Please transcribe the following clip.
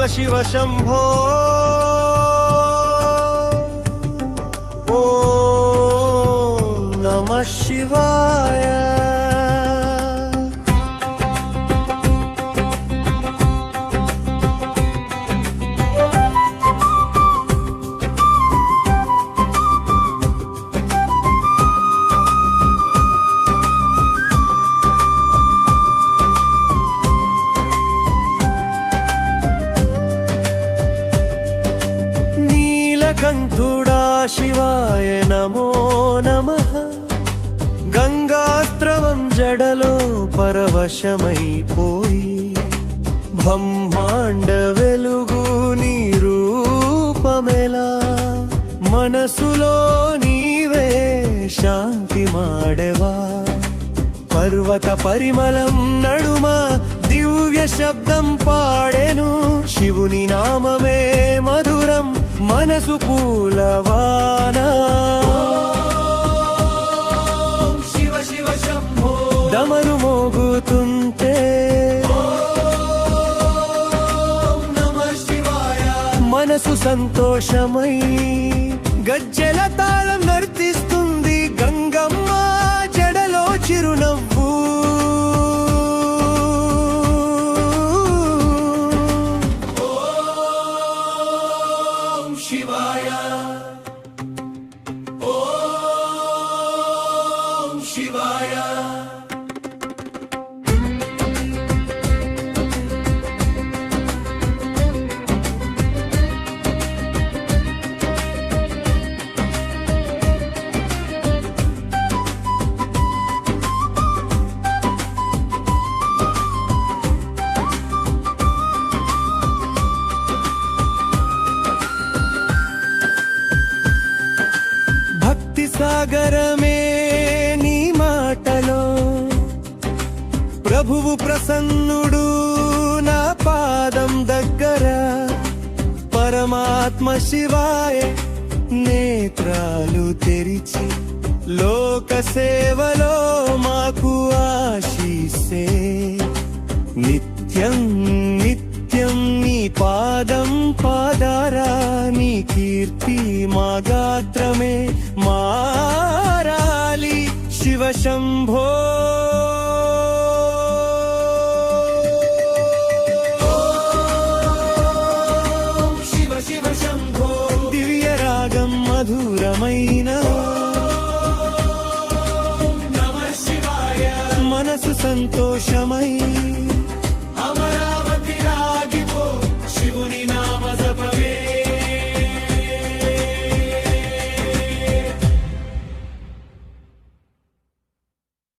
శివ శంభో ఓం నమః శివాయ కంఠుడా శివాయ నమో నమః గంగాస్త్రవం జడలో పరవశమైపోయి బ్రహ్మాండ వెలుగు నీ రూపమెలా మనసులో నీవే శాంతి మాడెవా పర్వత పరిమళం నడుమ దివ్య శబ్దం పాడెను శివుని నామమే మధురం మనసు పూలవానా శివ శివ శంభో డమరు మోగుతుంటే నమః శివాయ మనసు సంతోషమై గజ్జెల తాళం నర్తిస్తుంది గంగమ్మ జడలో చిరునవ్వు శివాయ ఓం శివాయ సాగరమే నీ మాటలో ప్రభువు ప్రసన్నుడు నా పాదం దగ్గర పరమాత్మ శివాయ నేత్రాలు తెరిచి లోక సేవలో మాకు ఆశీసే నిత్యం నిత్యం నీ పాదం పాదారా నీ కీర్తి మా గాత్రమే మారాలి శివ శంభో శివ శివ శంభో దివ్య రాగం మధురమైన నమః శివాయ మనసు సంతోషమై